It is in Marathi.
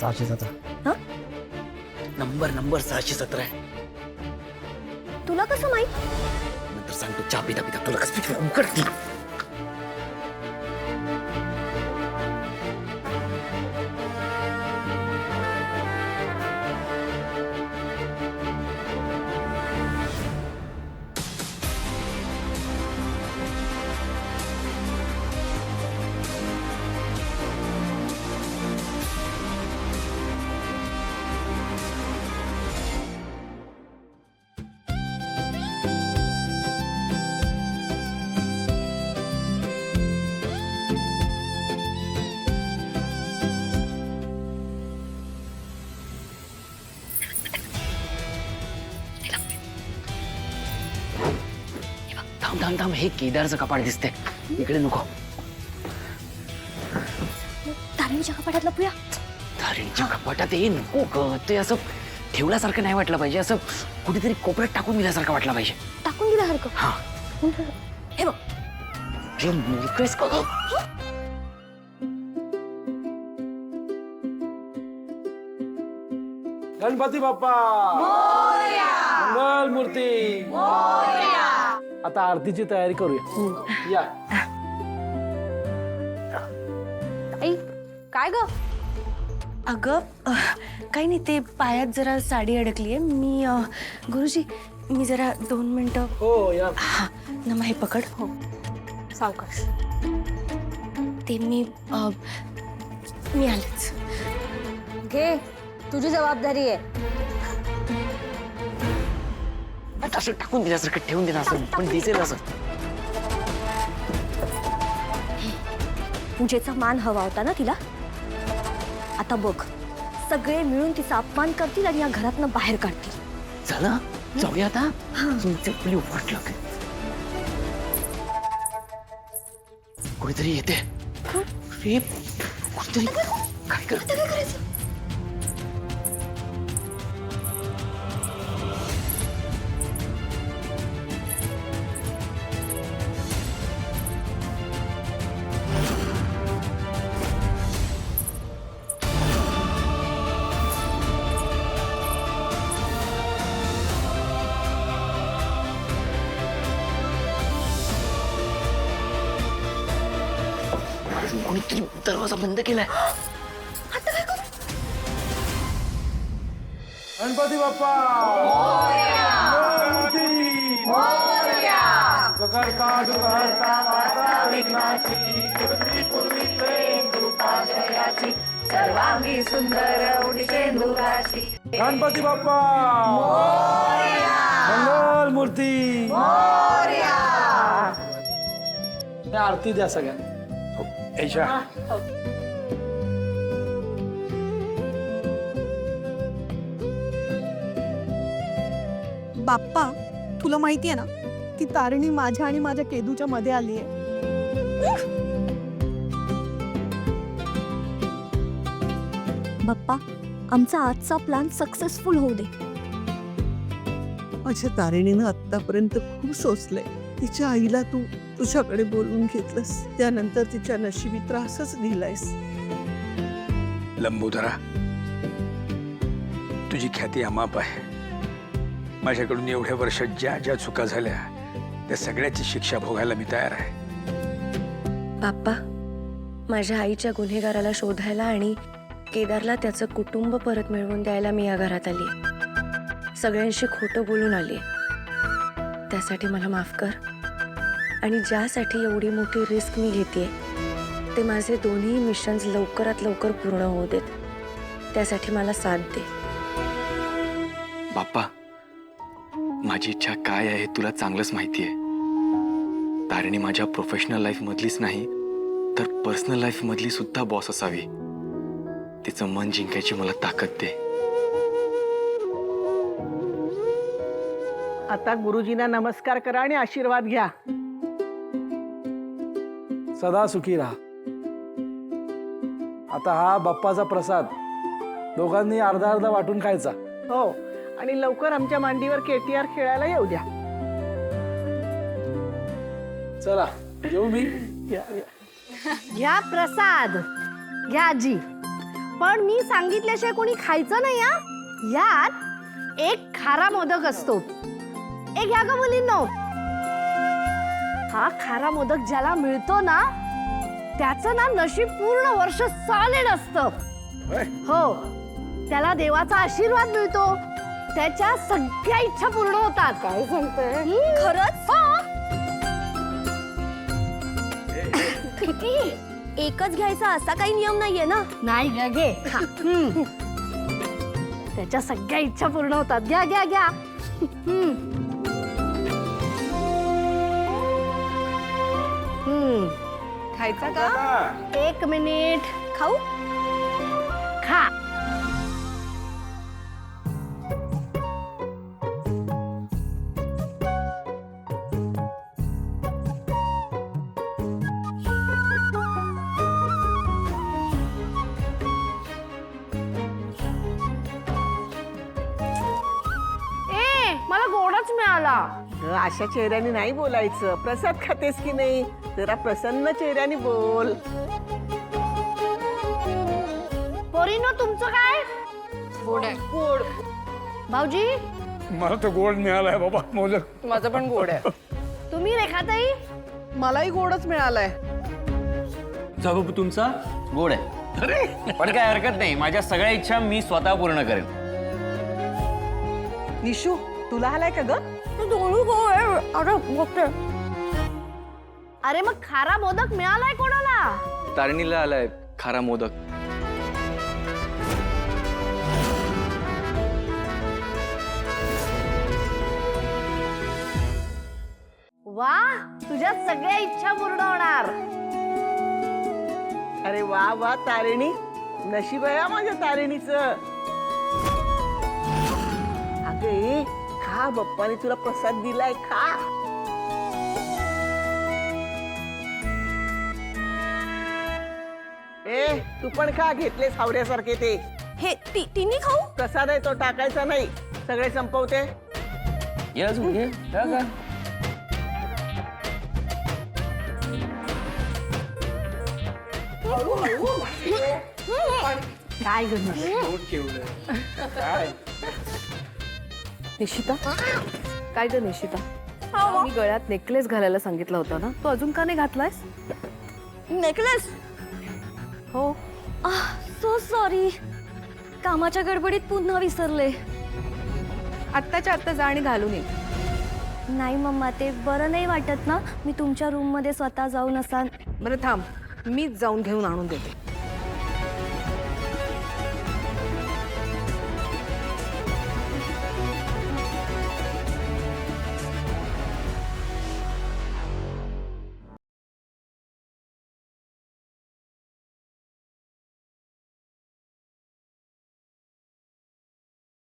617. नंबर 617 आहे. तुला कसं माहित? नंतर सांगतो. चहा पिता पिता तुला कसं उकडती. थांब थांब, हे केदारचं कपाट दिसते. इकडे नको. तारिणीच्या कपाटात लपूया. तारिणीच्या कपाटात हे नको ग. ते असं ठेवल्यासारखं नाही वाटलं पाहिजे. असं कुठेतरी कोपऱ्यात टाकून दिल्यासारखं वाटलं पाहिजे. टाकून दिल्यासारखं. हा, हे बघ. जे मूर्ख आहेस का ग? गणपती बाप्पा मंगल मूर्ती. आता आरतीची तयारी करूया. या. आई काय ग? अगं काही नाही, ते पायात जरा साडी अडकलीये. मी गुरुजी मी जरा 2 मिनिटं. हो या. हा नमा, हे पकड. हो सावकाश. ते मी आलेच. घे, तुझी जबाबदारी आहे. असं टाकून दिल्यासारखं ठेवून दिलं असं पण दिसेल असं. पूजेचा मान हवा होता ना तिला. आता बघ, सगळे मिळून तिचा अपमान करतील आणि या घरातनं बाहेर काढतील. झालं, जाऊया आता. चपली वाटलं की कोणीतरी येते. अरे, कोणीतरी काय करत. कोणीतरी दरवाजा बंद केलाय. गणपती बाप्पा मूर्ती. सुखकर्ता दुःखहर्ता वार्ता विघ्नाची. पूर्वी प्रेम कृपा जयाची. सर्वांगी सुंदर उडीचे गणपती बाप्पा मंगल मूर्ती. आरती द्या सगळ्यांना. ऐशा. बाप्पा, तुला माहितीये ना, ती तारिणी माझ्या आणि माझ्या केदूच्या मध्ये आलीये. बाप्पा, आमचा आजचा प्लॅन सक्सेसफुल होऊ दे. माझ्या तारिणीनं आतापर्यंत खूप सोसलंय. तिच्या आईला तू तुझ्याकडे बोलवून घेतलंस, त्यानंतर तिच्या नशिबी त्रासच दिलायस. लंबोदरा, तुझी ख्याती अमाप आहे. माझ्याकडून एवढ्या वर्षात ज्या ज्या चुका झाल्या त्या सगळ्याची शिक्षा भोगायला मी तयार आहे. बाप्पा, माझ्या आईच्या गुन्हेगाराला शोधायला आणि केदारला त्याचं कुटुंब परत मिळवून द्यायला मी या घरात आली. सगळ्यांशी खोटं बोलून आली. त्यासाठी मला माफ कर. आणि ज्यासाठी एवढी मोठी रिस्क मी घेतेय ते माझे दोन्ही मिशन्स लवकरात लवकर पूर्ण होऊ देत. त्यासाठी मला साथ दे. बाप्पा, माझी इच्छा काय आहे तुला चांगलंच माहिती आहे. तारिणी माझ्या प्रोफेशनल लाईफ मधलीच नाही तर पर्सनल लाईफ मधली सुद्धा बॉस असावी. तिचं मन जिंकायची मला ताकद दे. आता गुरुजींना नमस्कार करा आणि आशीर्वाद घ्या. सदा सुखी राहा. आता हा बाप्पाचा प्रसाद दोघांनी अर्धा अर्धा वाटून खायचा. हो, आणि लवकर आमच्या मांडीवर KTR खेळायला येऊ द्या. चला जेवू मी. घ्या प्रसाद. घ्या आजी. पण मी सांगितल्याशिवाय कोणी खायचं नाही हा. यात एक खारा मोदक असतो. एक घ्या का मुलींनो. हा खारा मोदक ज्याला मिळतो ना त्याचं ना नशीब पूर्ण वर्ष सॉलिड असतं. हो, त्याला देवाचा आशीर्वाद मिळतो. त्याच्या सगळ्या इच्छा पूर्ण होतात. काय सांगतोय खरंच? एकच घ्यायचा असा काही नियम नाहीये ना. नाही घ्या घे. खा. त्याच्या सगळ्या इच्छा पूर्ण होतात. घ्या घ्या घ्या. खायचा का? 1 मिनिट. खाऊ? खा. मला गोडच मिळाला. अशा चेहऱ्याने नाही बोलायचं. प्रसाद खातेस की नाही, जरा प्रसन्न चेहऱ्याने बोल. पोरीनो तुमचं काय? गोड आहे. गोड. भाऊजी मला तर गोड मिळालाय बाबा मोदक. माझं पण गोड आहे. तुम्ही रेखाताई? मलाही गोडच मिळालंय. बाबू तुमचा गोड आहे. पण काय हरकत नाही, माझ्या सगळ्या इच्छा मी स्वतः पूर्ण करेन. निशू तुला आलाय का ग? अरे मग खारा मोदक मिळालाय कोणाला? तारणीला आलाय खारा मोदक. वा, तुझ्या सगळ्या इच्छा पूर्ण होणार. अरे वा वा तारिणी, नशीब आहे हा माझ्या तारिणीचं. अगे खा, बाप्पाने तुला प्रसाद दिलाय. खा. ए तू पण खा. घेतले सावऱ्यासारखे ते. हे तिन्ही खाऊ? प्रसाद आहे तो, टाकायचा नाही. सगळे संपवते. ये अजून घे. का? काय निशिता? काय ग निशिता? मी गळ्यात नेकलेस घालायला सांगितलं होतं ना, तो अजून का नाही घातलायस? नेकलेस? हो. सो सॉरी, कामाच्या गडबडीत पुन्हा विसरले. आत्ताच्या आत्ता जा आणि घालून ये. नाही मम्मा, ते बरं नाही वाटत ना. मी तुमच्या रूम मध्ये स्वतः जाऊन असा. बरं थांब, मीच जाऊन घेऊन आणून देते.